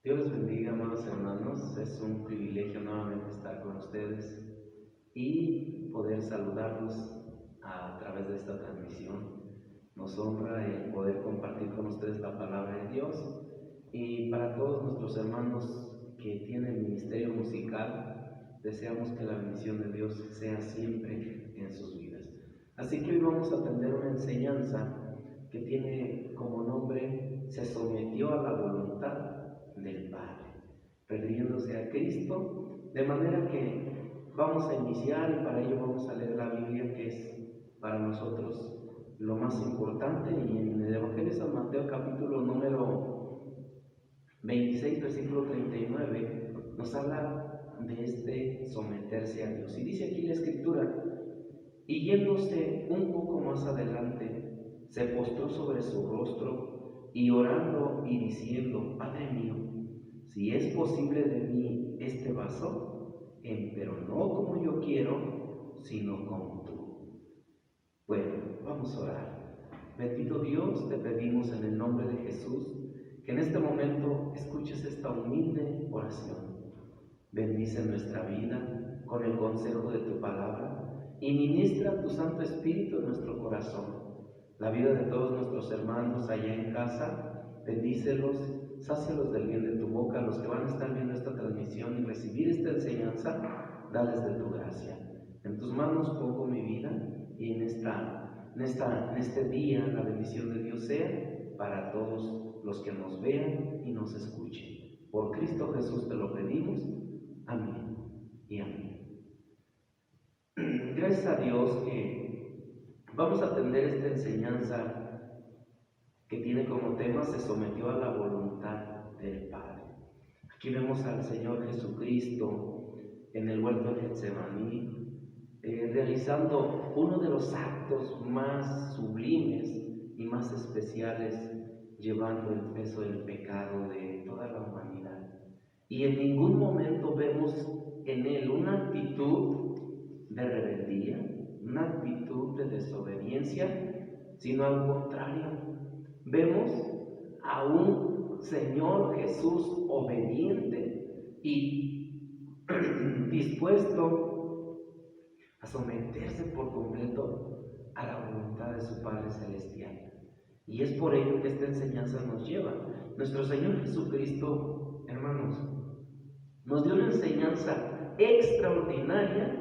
Dios les bendiga, amados hermanos. Es un privilegio nuevamente estar con ustedes y poder saludarlos a través de esta transmisión. Nos honra el poder compartir con ustedes la palabra de Dios, y para todos nuestros hermanos que tienen ministerio musical, deseamos que la bendición de Dios sea siempre en sus vidas. Así que hoy vamos a aprender una enseñanza que tiene como nombre: se sometió a la voluntad del Padre, perdiéndose a Cristo, de manera que vamos a iniciar, y para ello vamos a leer la Biblia, que es para nosotros lo más importante. Y en el Evangelio de San Mateo, capítulo número 26, versículo 39, nos habla de este someterse a Dios. Y dice aquí la Escritura: y yéndose un poco más adelante, se postró sobre su rostro y orando y diciendo: Padre mío, si es posible de mí este vaso, pero no como yo quiero, sino como tú. Bueno, vamos a orar. Bendito Dios, te pedimos en el nombre de Jesús que en este momento escuches esta humilde oración. Bendice nuestra vida con el consejo de tu palabra y ministra tu Santo Espíritu en nuestro corazón. La vida de todos nuestros hermanos allá en casa, bendícelos, sácialos del bien de tu boca. Los que van a estar viendo esta transmisión y recibir esta enseñanza, dales de tu gracia. En tus manos pongo mi vida, y en este día la bendición de Dios sea para todos los que nos vean y nos escuchen. Por Cristo Jesús te lo pedimos. Amén y amén. Gracias a Dios que vamos a atender esta enseñanza que tiene como tema: se sometió a la voluntad del Padre. Aquí vemos al Señor Jesucristo en el huerto de Getsemaní, realizando uno de los actos más sublimes y más especiales, llevando el peso del pecado de toda la humanidad. Y en ningún momento vemos en él una actitud de rebeldía, una actitud de desobediencia, sino al contrario. Vemos a un Señor Jesús obediente y dispuesto a someterse por completo a la voluntad de su Padre Celestial. Y es por ello que esta enseñanza nos lleva. Nuestro Señor Jesucristo, hermanos, nos dio una enseñanza extraordinaria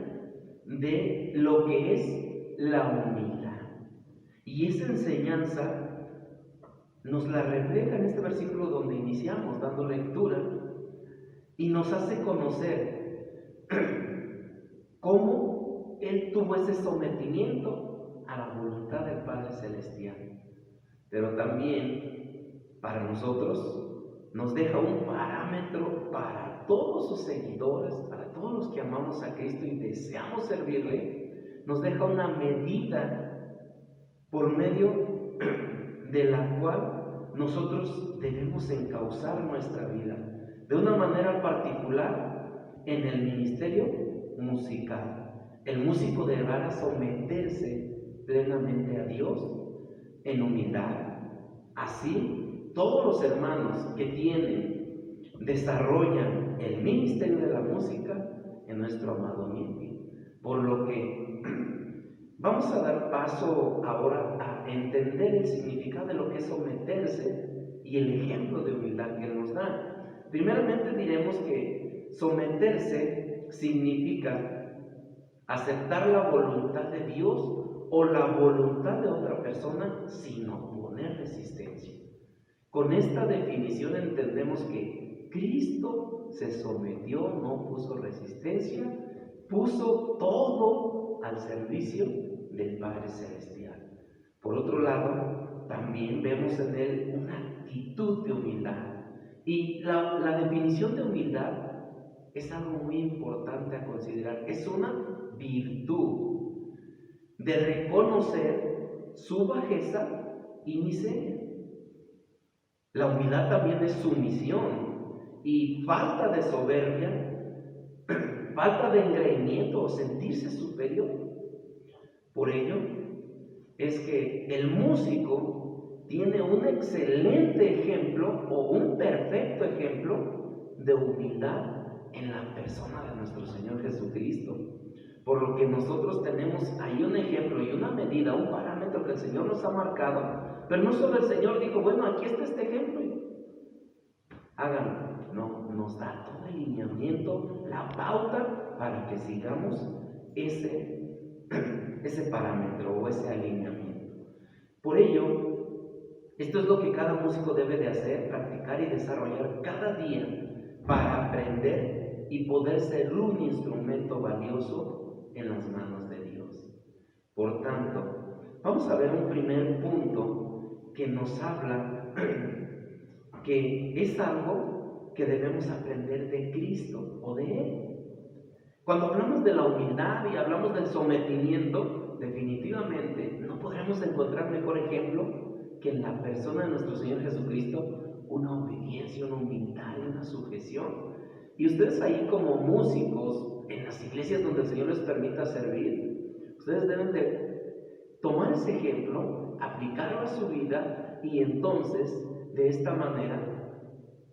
de lo que es la humildad. Y esa enseñanza nos la refleja en este versículo donde iniciamos dando lectura, y nos hace conocer cómo Él tuvo ese sometimiento a la voluntad del Padre Celestial. Pero también para nosotros nos deja un parámetro para todos sus seguidores, para todos los que amamos a Cristo y deseamos servirle. Nos deja una medida por medio de la cual nosotros debemos encauzar nuestra vida, de una manera particular en el ministerio musical. El músico deberá someterse plenamente a Dios en humildad. Así, todos los hermanos que desarrollan el ministerio de la música en nuestro amado Miti. Por lo que vamos a dar paso ahora a entender el significado de lo que es someterse y el ejemplo de humildad que Él nos da. Primeramente diremos que someterse significa aceptar la voluntad de Dios o la voluntad de otra persona sin oponer resistencia. Con esta definición entendemos que Cristo se sometió, no puso resistencia, puso todo al servicio del Padre Celestial. Por otro lado, también vemos en Él una actitud de humildad. Y la definición de humildad es algo muy importante a considerar. Es una virtud de reconocer su bajeza y miseria. La humildad también es sumisión y falta de soberbia, falta de engreimiento o sentirse superior. Por ello es que el músico tiene un excelente ejemplo o un perfecto ejemplo de humildad en la persona de nuestro Señor Jesucristo. Por lo que nosotros tenemos ahí un ejemplo y una medida, un parámetro que el Señor nos ha marcado, pero no solo el Señor dijo, bueno, aquí está este ejemplo, háganlo. No, nos da todo el lineamiento, la pauta para que sigamos ese parámetro o ese alineamiento. Por ello, esto es lo que cada músico debe de hacer, practicar y desarrollar cada día para aprender y poder ser un instrumento valioso en las manos de Dios. Por tanto, vamos a ver un primer punto que nos habla que es algo que debemos aprender de Cristo o de Él. Cuando hablamos de la humildad y hablamos del sometimiento, definitivamente no podremos encontrar mejor ejemplo que en la persona de nuestro Señor Jesucristo, una obediencia, una humildad y una sujeción. Y ustedes ahí como músicos, en las iglesias donde el Señor les permita servir, ustedes deben de tomar ese ejemplo, aplicarlo a su vida y entonces, de esta manera,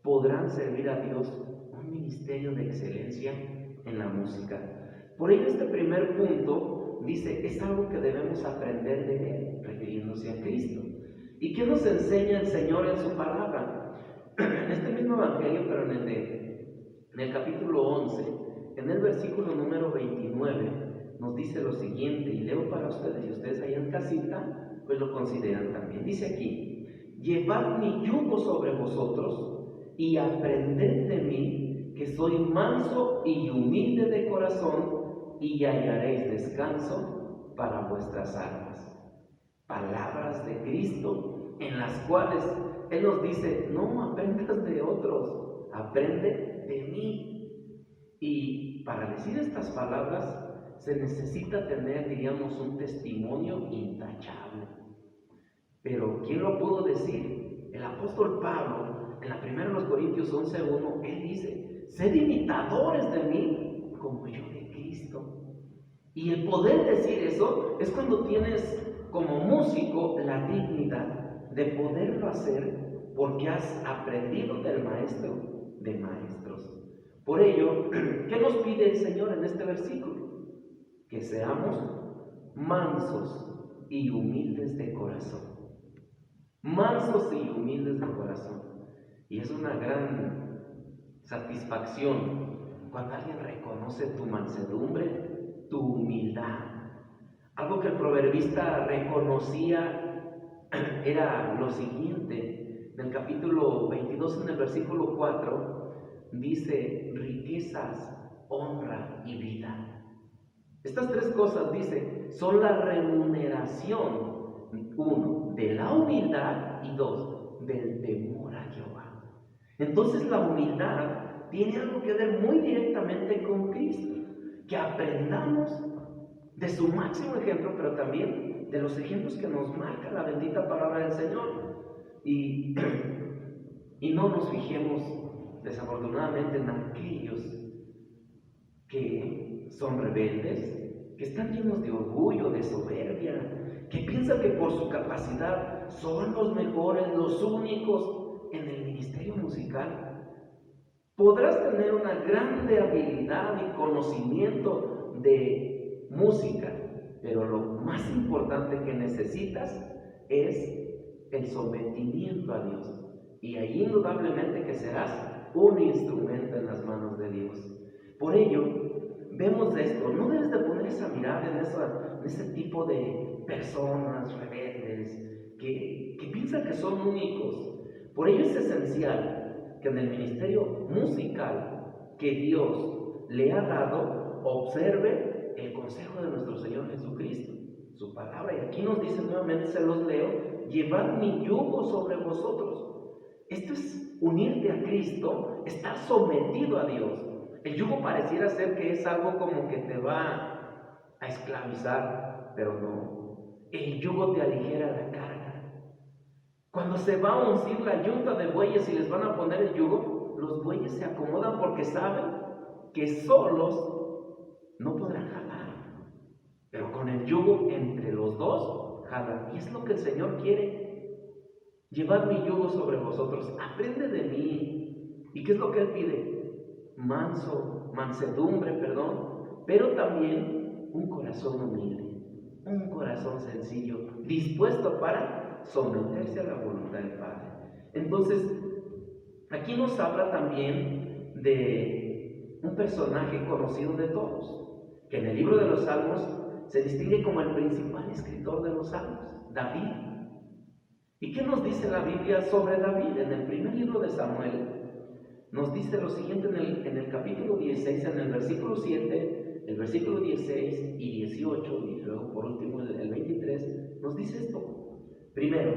podrán servir a Dios un ministerio de excelencia en la música. Por ello este primer punto dice, es algo que debemos aprender de Él, refiriéndose a Cristo. ¿Y qué nos enseña el Señor en su palabra? En este mismo evangelio, pero en el capítulo 11, en el versículo número 29, nos dice lo siguiente, y leo para ustedes, y ustedes ahí en casita, pues lo consideran también. Dice aquí, llevad mi yugo sobre vosotros y aprended de mí, que soy manso y humilde de corazón, y hallaréis descanso para vuestras almas. Palabras de Cristo en las cuales Él nos dice, no aprendas de otros, aprende de mí. Y para decir estas palabras se necesita tener, diríamos, un testimonio intachable. Pero ¿quién lo pudo decir? El apóstol Pablo, en la primera de los Corintios 11:1, él dice, sed imitadores de mí como yo de Cristo. Y el poder decir eso es cuando tienes como músico la dignidad de poderlo hacer porque has aprendido del maestro de maestros. Por ello, ¿qué nos pide el Señor en este versículo? Que seamos mansos y humildes de corazón. Mansos y humildes de corazón. Y es una gran satisfacción cuando alguien reconoce tu mansedumbre, tu humildad. Algo que el proverbista reconocía era lo siguiente. En el capítulo 22, en el versículo 4, dice, riquezas, honra y vida. Estas tres cosas, dice, son la remuneración, uno, de la humildad y dos, del temor a Jehová. Entonces la humildad tiene algo que ver muy directamente con Cristo, que aprendamos de su máximo ejemplo, pero también de los ejemplos que nos marca la bendita palabra del Señor. Y no nos fijemos desafortunadamente en aquellos que son rebeldes, que están llenos de orgullo, de soberbia, que piensan que por su capacidad son los mejores, los únicos en el ministerio musical. Podrás tener una grande habilidad y conocimiento de música, pero lo más importante que necesitas es el sometimiento a Dios. Y ahí indudablemente que serás un instrumento en las manos de Dios. Por ello, vemos esto, no debes de poner esa mirada en ese tipo de personas rebeldes que piensan que son únicos. Por ello es esencial que en el ministerio musical que Dios le ha dado, observe el consejo de nuestro Señor Jesucristo, su palabra. Y aquí nos dice nuevamente, se los leo, llevad mi yugo sobre vosotros. Esto es unirte a Cristo, estar sometido a Dios. El yugo pareciera ser que es algo como que te va a esclavizar, pero no. El yugo te aligera la carga. Cuando se va a uncir la yunta de bueyes y les van a poner el yugo, los bueyes se acomodan porque saben que solos no podrán jalar. Pero con el yugo entre los dos, jalan. Y es lo que el Señor quiere. Llevad mi yugo sobre vosotros. Aprende de mí. ¿Y qué es lo que Él pide? mansedumbre, pero también un corazón humilde, un corazón sencillo, dispuesto para someterse a la voluntad del Padre. Entonces, aquí nos habla también de un personaje conocido de todos, que en el libro de los Salmos se distingue como el principal escritor de los Salmos, David. ¿Y qué nos dice la Biblia sobre David? En el primer libro de Samuel nos dice lo siguiente en el capítulo 16, en el versículo 7, el versículo 16 y 18, y luego por último el 23, nos dice esto. Primero,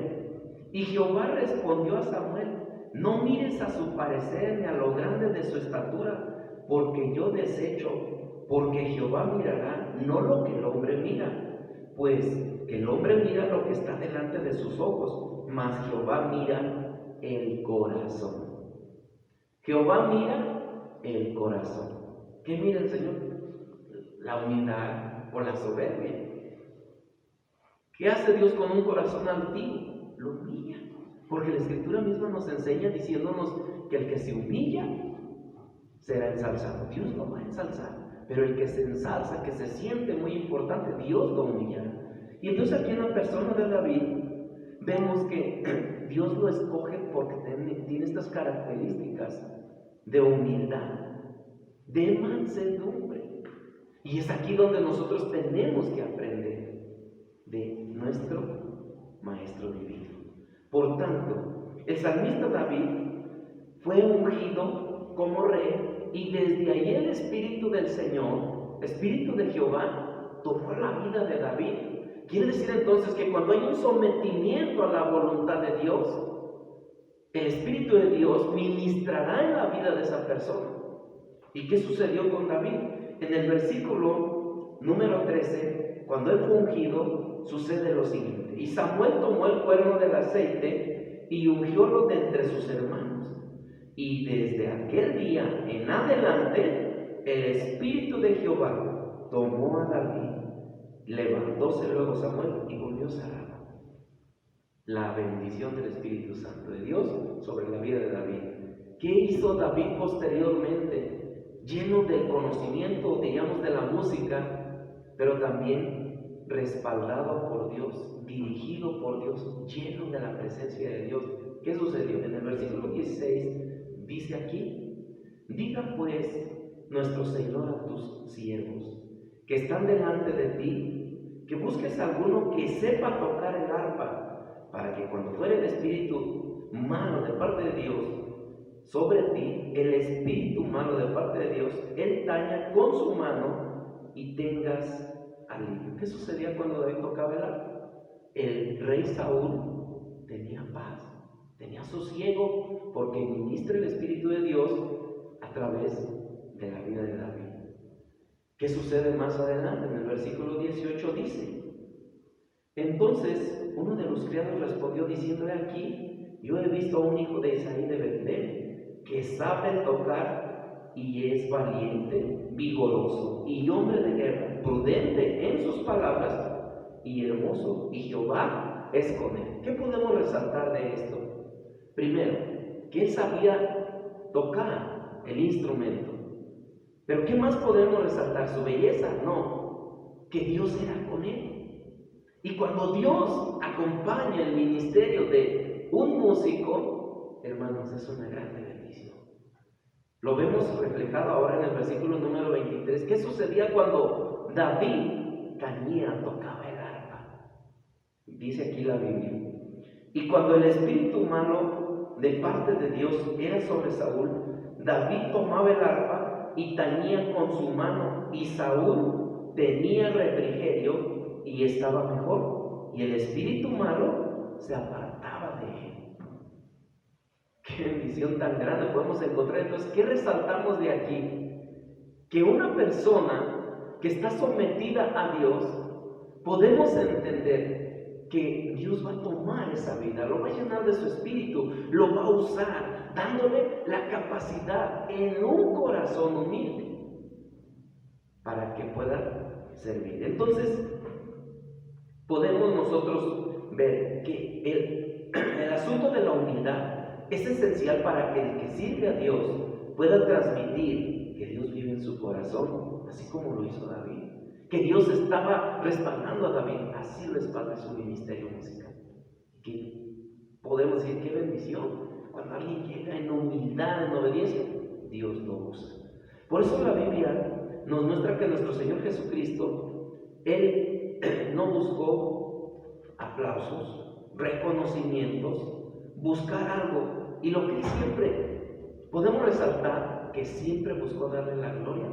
y Jehová respondió a Samuel: no mires a su parecer ni a lo grande de su estatura, porque yo desecho, porque Jehová mirará no lo que el hombre mira, pues que el hombre mira lo que está delante de sus ojos, mas Jehová mira el corazón. Jehová mira el corazón. ¿Qué mira el Señor? La humildad o la soberbia. ¿Qué hace Dios con un corazón altivo? Lo humilla. Porque la Escritura misma nos enseña diciéndonos que el que se humilla será ensalzado. Dios lo va a ensalzar. Pero el que se ensalza, que se siente muy importante, Dios lo humillará. Y entonces aquí en la persona de David vemos que Dios lo escoge porque tiene estas características de humildad, de mansedumbre. Y es aquí donde nosotros tenemos que aprender de nuestro Maestro Divino. Por tanto, el salmista David fue ungido como rey, y desde ahí el Espíritu del Señor, Espíritu de Jehová, tomó la vida de David. Quiere decir entonces que cuando hay un sometimiento a la voluntad de Dios, el Espíritu de Dios ministrará en la vida de esa persona. ¿Y qué sucedió con David? En el versículo número 13, cuando él fue ungido, sucede lo siguiente: y Samuel tomó el cuerno del aceite y ungiólo de entre sus hermanos. Y desde aquel día en adelante, el Espíritu de Jehová tomó a David. Levantóse luego Samuel y volvió Sarah. La bendición del Espíritu Santo de Dios sobre la vida de David. ¿Qué hizo David posteriormente? Lleno del conocimiento, digamos, de la música, pero también respaldado por Dios, dirigido por Dios, lleno de la presencia de Dios. ¿Qué sucedió? En el versículo 16 dice aquí: diga pues nuestro Señor a tus siervos que están delante de ti, que busques a alguno que sepa tocar el arpa, para que cuando fuere el espíritu malo de parte de Dios sobre ti, el espíritu malo de parte de Dios, él taña con su mano y tengas alivio. ¿Qué sucedía cuando David tocaba el arpa? El rey Saúl tenía paz, tenía sosiego, porque ministra el Espíritu de Dios a través de la vida de David. ¿Qué sucede más adelante? En el versículo 18 dice: entonces uno de los criados respondió diciendo: he aquí, yo he visto a un hijo de Isaí de Betlem, que sabe tocar y es valiente, vigoroso y hombre de guerra, prudente en sus palabras y hermoso, y Jehová es con él. ¿Qué podemos resaltar de esto? Primero, que él sabía tocar el instrumento. ¿Pero qué más podemos resaltar? ¿Su belleza? No, que Dios era con él. Y cuando Dios acompaña el ministerio de un músico, hermanos, es una gran bendición. Lo vemos reflejado ahora en el versículo número 23. ¿Qué sucedía cuando David tañía, tocaba el arpa? Dice aquí la Biblia: y cuando el espíritu malo de parte de Dios era sobre Saúl, David tomaba el arpa y tañía con su mano, y Saúl tenía refrigerio y estaba mejor, y el espíritu malo se apartaba de él. Qué bendición tan grande podemos encontrar. Entonces, ¿qué resaltamos de aquí? Que una persona que está sometida a Dios, podemos entender que Dios va a tomar esa vida, lo va a llenar de su espíritu, lo va a usar, dándole la capacidad en un corazón humilde para que pueda servir. Entonces, podemos nosotros ver que el asunto de la humildad es esencial para que el que sirve a Dios pueda transmitir que Dios vive en su corazón, así como lo hizo David. Que Dios estaba respaldando a David, así respalda su ministerio musical. Que podemos decir, qué bendición, cuando alguien llega en humildad, en obediencia, Dios lo usa. Por eso la Biblia nos muestra que nuestro Señor Jesucristo, Él no buscó aplausos, reconocimientos, buscar algo, y lo que Él siempre, podemos resaltar que siempre buscó darle la gloria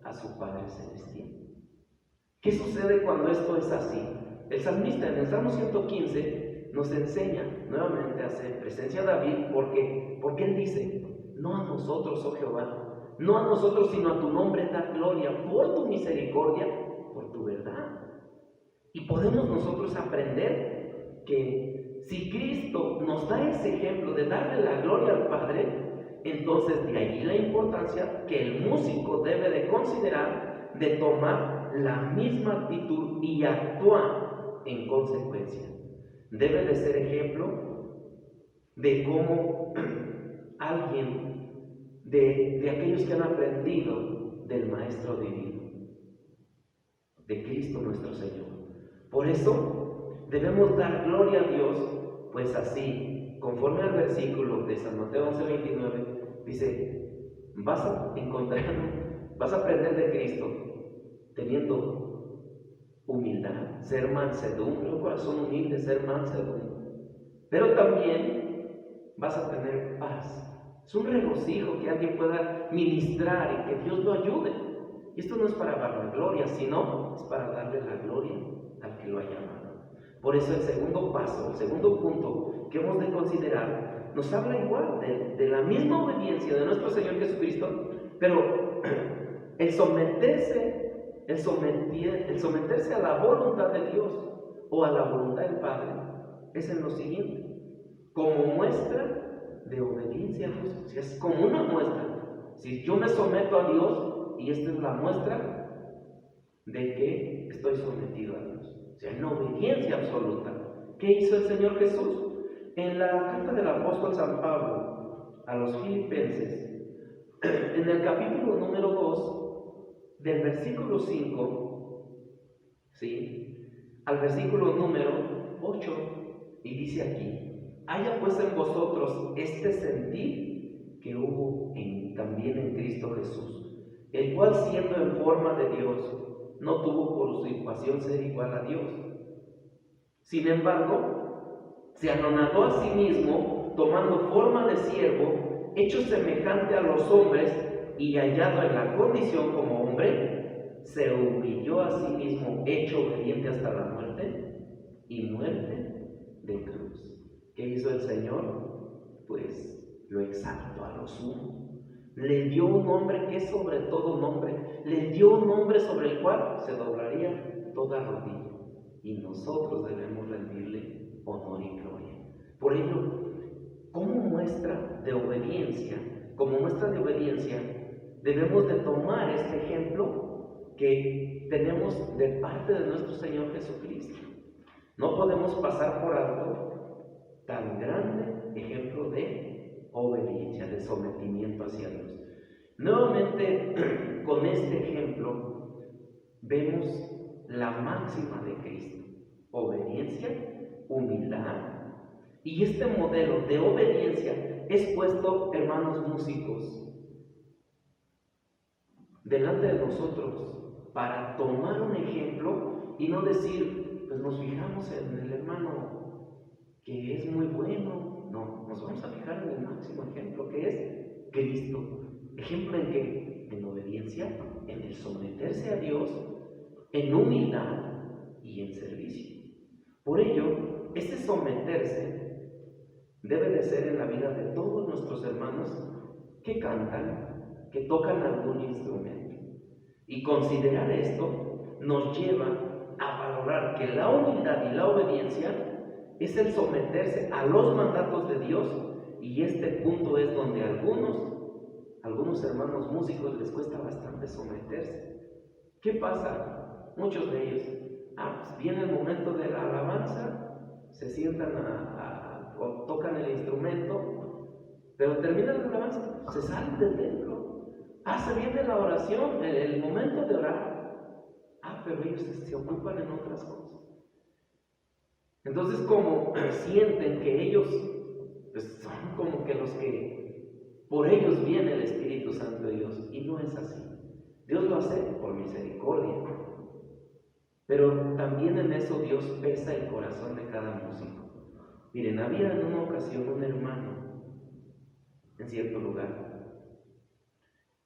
a su Padre Celestial. ¿Qué sucede cuando esto es así? El salmista en el Salmo 115 nos enseña nuevamente a hacer presencia a David porque él dice, no a nosotros, oh Jehová, no a nosotros, sino a tu nombre da gloria por tu misericordia, por tu verdad. Y podemos nosotros aprender que si Cristo nos da ese ejemplo de darle la gloria al Padre, entonces de allí la importancia que el músico debe de considerar de tomar la misma actitud y actuar en consecuencia. Debe de ser ejemplo de cómo alguien de aquellos que han aprendido del Maestro Divino, de Cristo nuestro Señor. Por eso debemos dar gloria a Dios, pues así, conforme al versículo de San Mateo 11:29, dice, vas a aprender de Cristo teniendo humildad, ser mansedumbre, un corazón humilde, ser mansedumbre. Pero también vas a tener paz. Es un regocijo que alguien pueda ministrar y que Dios lo ayude. Y esto no es para dar la gloria, sino es para darle la gloria al que lo ha llamado. Por eso el segundo paso, el segundo punto que hemos de considerar, nos habla igual de la misma obediencia de nuestro Señor Jesucristo, pero el someterse a la voluntad de Dios o a la voluntad del Padre es en lo siguiente, como muestra de obediencia a Dios. O sea, es como una muestra. Si yo me someto a Dios, y esta es la muestra de que estoy sometido a Dios, o sea, en obediencia absoluta. ¿Qué hizo el Señor Jesús? En la carta del apóstol San Pablo a los Filipenses, en el capítulo número 2, del versículo 5, ¿sí?, al versículo número 8, y dice aquí, haya pues en vosotros este sentir que hubo también en Cristo Jesús, el cual siendo en forma de Dios, no tuvo por usurpación ser igual a Dios. Sin embargo, se anonadó a sí mismo, tomando forma de siervo, hecho semejante a los hombres, y hallado en la condición como hombre, se humilló a sí mismo, hecho obediente hasta la muerte, y muerte de cruz. ¿Qué hizo el Señor? Pues lo exaltó a lo sumo. Le dio un nombre que es sobre todo nombre. Le dio un nombre sobre el cual se doblaría toda rodilla. Y nosotros debemos rendirle honor y gloria. Por ello, como muestra de obediencia, debemos de tomar este ejemplo que tenemos de parte de nuestro Señor Jesucristo. No podemos pasar por alto tan grande ejemplo de obediencia, de sometimiento hacia Dios. Nuevamente, con este ejemplo, vemos la máxima de Cristo: obediencia, humildad. Y este modelo de obediencia es puesto, hermanos músicos, delante de nosotros para tomar un ejemplo y no decir, pues nos fijamos en el hermano que es muy bueno. No, nos vamos a fijar en el máximo ejemplo, que es Cristo. ¿Ejemplo en qué? En obediencia, en el someterse a Dios, en humildad y en servicio. Por ello, este someterse debe de ser en la vida de todos nuestros hermanos que cantan, que tocan algún instrumento. Y considerar esto nos lleva a valorar que la humildad y la obediencia es el someterse a los mandatos de Dios, y este punto es donde a algunos hermanos músicos les cuesta bastante someterse. ¿Qué pasa? Muchos de ellos, pues viene el momento de la alabanza, se sientan o tocan el instrumento, Pero termina la alabanza, se sale del templo. Se viene la oración, el momento de orar. Pero ellos se ocupan en otras cosas. Entonces, como sienten que ellos pues, son como que los que por ellos viene el Espíritu Santo de Dios, y no es así. Dios lo hace por misericordia, pero también en eso Dios pesa el corazón de cada músico. Miren, había en una ocasión un hermano en cierto lugar.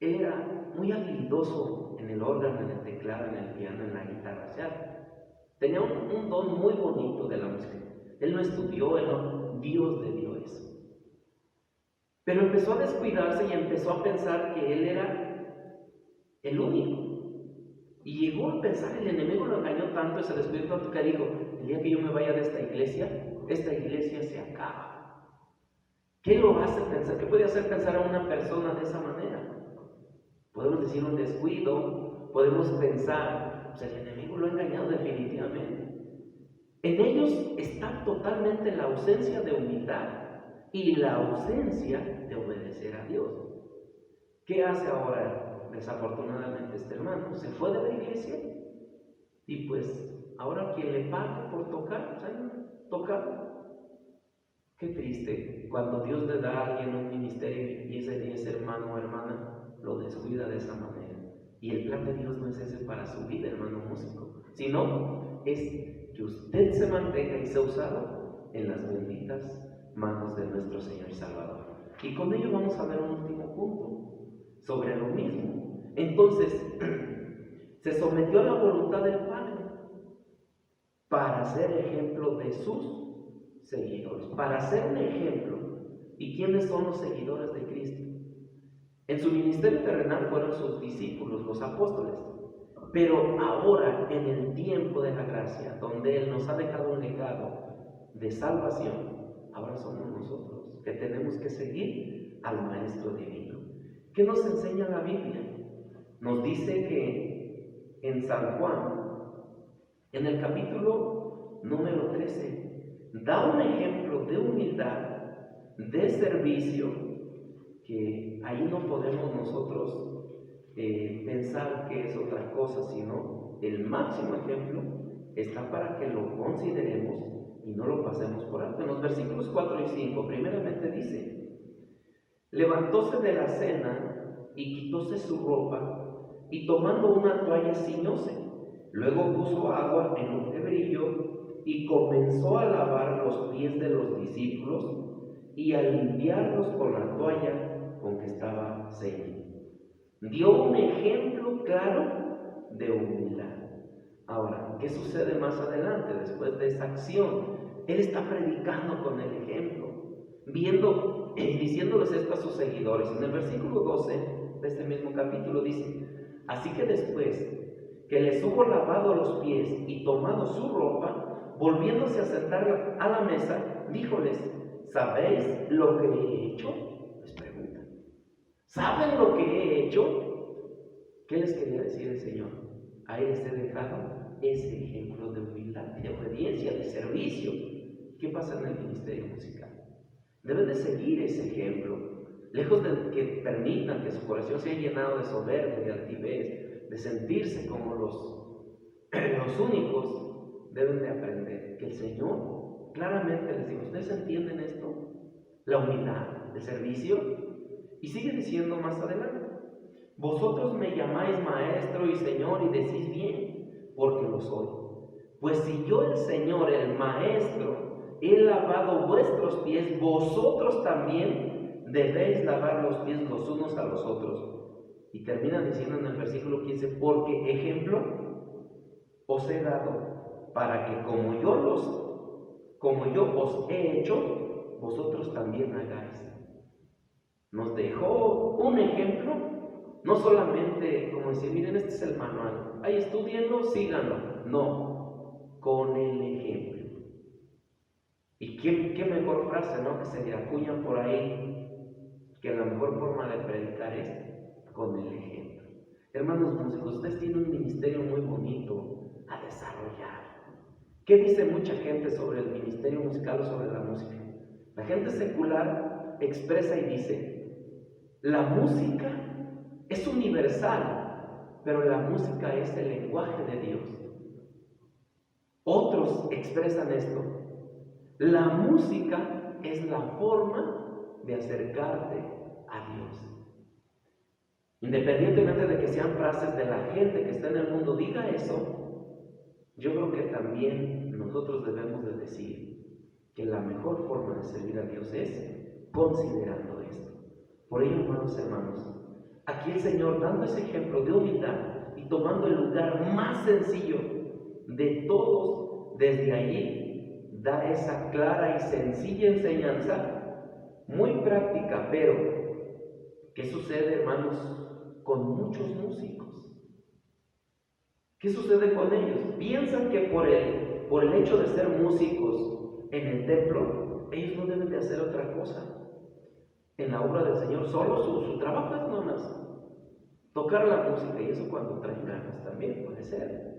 Él era muy habilidoso en el órgano, en el teclado, en el piano, en la guitarra. O sea, tenía un don muy bonito de la música. Él no estudió, Dios le dio eso. Pero empezó a descuidarse y empezó a pensar que él era el único. Y llegó a pensar, el enemigo lo engañó tanto y se descuidó tanto que dijo: el día que yo me vaya de esta iglesia se acaba. ¿Qué lo hace pensar? ¿Qué puede hacer pensar a una persona de esa manera? Podemos decir un descuido, podemos pensar, el enemigo lo ha engañado definitivamente. En ellos está totalmente la ausencia de humildad y la ausencia de obedecer a Dios. ¿Qué hace ahora? Desafortunadamente este hermano se fue de la iglesia y pues ahora quien le paga por tocar, toca. Qué triste cuando Dios le da a alguien un ministerio y ese hermano o hermana lo descuida de esa manera. Y el plan de Dios no es ese para su vida, hermano músico, sino es que usted se mantenga y sea usado en las benditas manos de nuestro Señor y Salvador. Y con ello vamos a ver un último punto sobre lo mismo. Entonces, se sometió a la voluntad del Padre para ser ejemplo de sus seguidores, para ser un ejemplo. ¿Y quiénes son los seguidores de Cristo? En su ministerio terrenal fueron sus discípulos, los apóstoles. Pero ahora, en el tiempo de la gracia, donde Él nos ha dejado un legado de salvación, ahora somos nosotros que tenemos que seguir al Maestro Divino. ¿Qué nos enseña la Biblia? Nos dice que en San Juan, en el capítulo número 13, da un ejemplo de humildad, de servicio, que ahí no podemos nosotros pensar que es otra cosa, sino el máximo ejemplo está para que lo consideremos y no lo pasemos por alto. En los versículos 4 y 5, primeramente dice: levantóse de la cena y quitóse su ropa, y tomando una toalla ciñóse. Luego puso agua en un hebrillo y comenzó a lavar los pies de los discípulos y a limpiarlos con la toalla con que estaba ceñido. Dio un ejemplo claro de humildad. Ahora, ¿qué sucede más adelante después de esa acción? Él está predicando con el ejemplo, viendo y diciéndoles esto a sus seguidores. En el versículo 12 de este mismo capítulo dice: así que después que les hubo lavado los pies y tomado su ropa, volviéndose a sentar a la mesa, díjoles: ¿sabéis lo que he hecho? Les pregunta. ¿Saben lo que he hecho? ¿Qué les quería decir el Señor? A Él les he dejado ese ejemplo de humildad, de obediencia, de servicio. ¿Qué pasa en el ministerio musical? Deben de seguir ese ejemplo, lejos de que permitan que su corazón sea llenado de soberbia, de altivez, de sentirse como los únicos. Deben de aprender que el Señor claramente les dijo: ¿ustedes entienden esto? La humildad, el servicio. Y sigue diciendo más adelante: vosotros me llamáis maestro y Señor, y decís bien, porque lo soy. Pues si yo, el Señor, el maestro, he lavado vuestros pies, vosotros también debéis lavar los pies los unos a los otros. Y termina diciendo en el versículo 15: porque ejemplo os he dado, para que como yo os he hecho, vosotros también hagáis. Nos dejó un ejemplo, no solamente como decir: miren, este es el manual, ahí estudienlo, síganlo. No, con el ejemplo. Y qué mejor frase, ¿no?, que se acuñan por ahí, que la mejor forma de predicar es con el ejemplo. Hermanos músicos, ustedes tienen un ministerio muy bonito a desarrollar. ¿Qué dice mucha gente sobre el ministerio musical o sobre la música? La gente secular expresa y dice, la música es universal, pero la música es el lenguaje de Dios. Otros expresan esto, la música es la forma de acercarte a Dios. Independientemente de que sean frases de la gente que está en el mundo, diga eso, yo creo que también nosotros debemos de decir que la mejor forma de servir a Dios es considerando esto. Por ello, hermanos, aquí el Señor, dando ese ejemplo de humildad y tomando el lugar más sencillo de todos, desde allí da esa clara y sencilla enseñanza, muy práctica, pero ¿qué sucede, hermanos, con muchos músicos? ¿Qué sucede con ellos? Piensan que por el hecho de ser músicos en el templo, ellos no deben de hacer otra cosa en la obra del Señor. Solo su trabajo es nomás tocar la música, y eso cuando traen ganas también puede ser.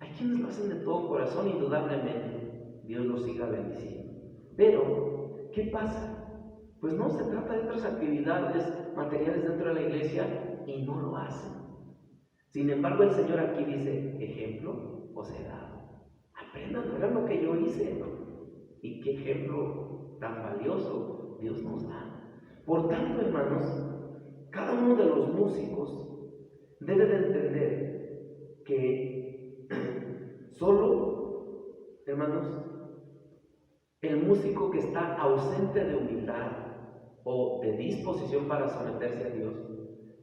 Hay quienes lo hacen de todo corazón, indudablemente. Dios los siga bendiciendo. Pero, ¿qué pasa? Pues no, se trata de otras actividades materiales dentro de la iglesia y no lo hacen. Sin embargo, el Señor aquí dice, ejemplo os he dado. Aprendan, hagan lo que yo hice. Y qué ejemplo tan valioso Dios nos da. Por tanto, hermanos, cada uno de los músicos debe de entender que solo, hermanos, el músico que está ausente de humildad o de disposición para someterse a Dios,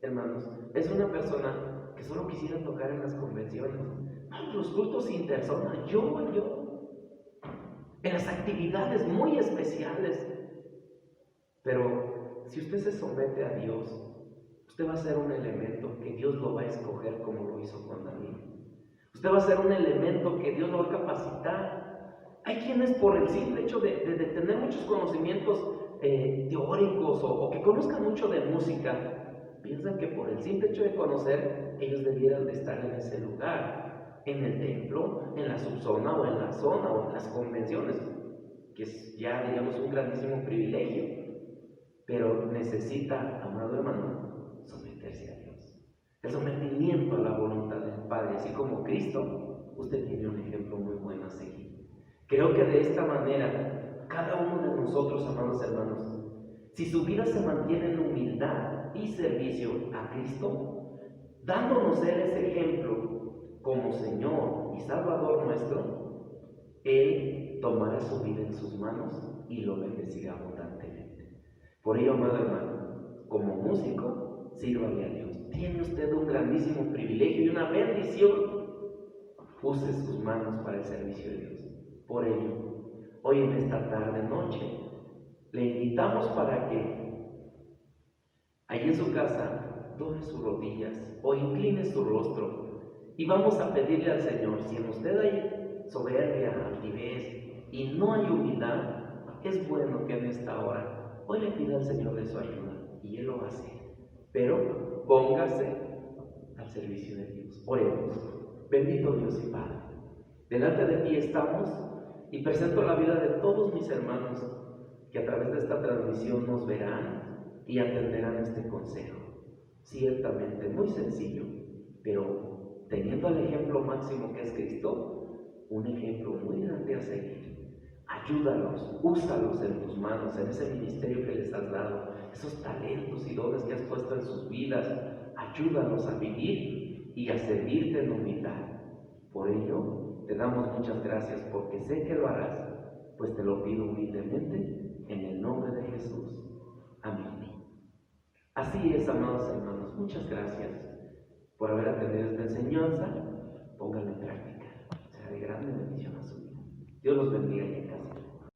hermanos, es una persona que solo quisiera tocar en las convenciones, los cultos sin persona, yo, en las actividades muy especiales. Pero si usted se somete a Dios, usted va a ser un elemento que Dios lo va a escoger como lo hizo con David. Usted va a ser un elemento que Dios lo va a capacitar. Hay quienes por el simple hecho de tener muchos conocimientos teóricos o que conozcan mucho de música, piensan que por el simple hecho de conocer, ellos debieran de estar en ese lugar, en el templo, en la subzona o en la zona o en las convenciones, que es ya, digamos, un grandísimo privilegio. Pero necesita, amado hermano, someterse a Dios. El sometimiento a la voluntad del Padre, así como Cristo, usted tiene un ejemplo muy bueno a seguir. Creo que de esta manera, cada uno de nosotros, amados hermanos, si su vida se mantiene en humildad y servicio a Cristo, dándonos Él ese ejemplo como Señor y Salvador nuestro, Él tomará su vida en sus manos y lo bendecirá abundantemente. Por ello, amado hermano, como músico, sírvale a Dios. Tiene usted un grandísimo privilegio y una bendición. Use sus manos para el servicio de Dios. Por ello, hoy en esta tarde, noche, le invitamos para que allí en su casa doble sus rodillas o incline su rostro y vamos a pedirle al Señor, si en usted hay soberbia, altivez y no hay humildad, es bueno que en esta hora hoy le pida al Señor de su ayuda y Él lo va a hacer. Pero póngase al servicio de Dios. Oremos. Bendito Dios y Padre, delante de ti estamos y presento la vida de todos mis hermanos que a través de esta transmisión nos verán y atenderán este consejo. Ciertamente muy sencillo, pero teniendo el ejemplo máximo que es Cristo, un ejemplo muy grande a seguir. Ayúdalos, úsalos en tus manos, en ese ministerio que les has dado, esos talentos y dones que has puesto en sus vidas. Ayúdalos a vivir y a servirte en humildad. Por ello, te damos muchas gracias porque sé que lo harás, pues te lo pido humildemente en el nombre de Jesús. Amén. Así es, amados hermanos, muchas gracias por haber atendido esta enseñanza. Pónganla en práctica, será de grande bendición a su vida. Dios los bendiga.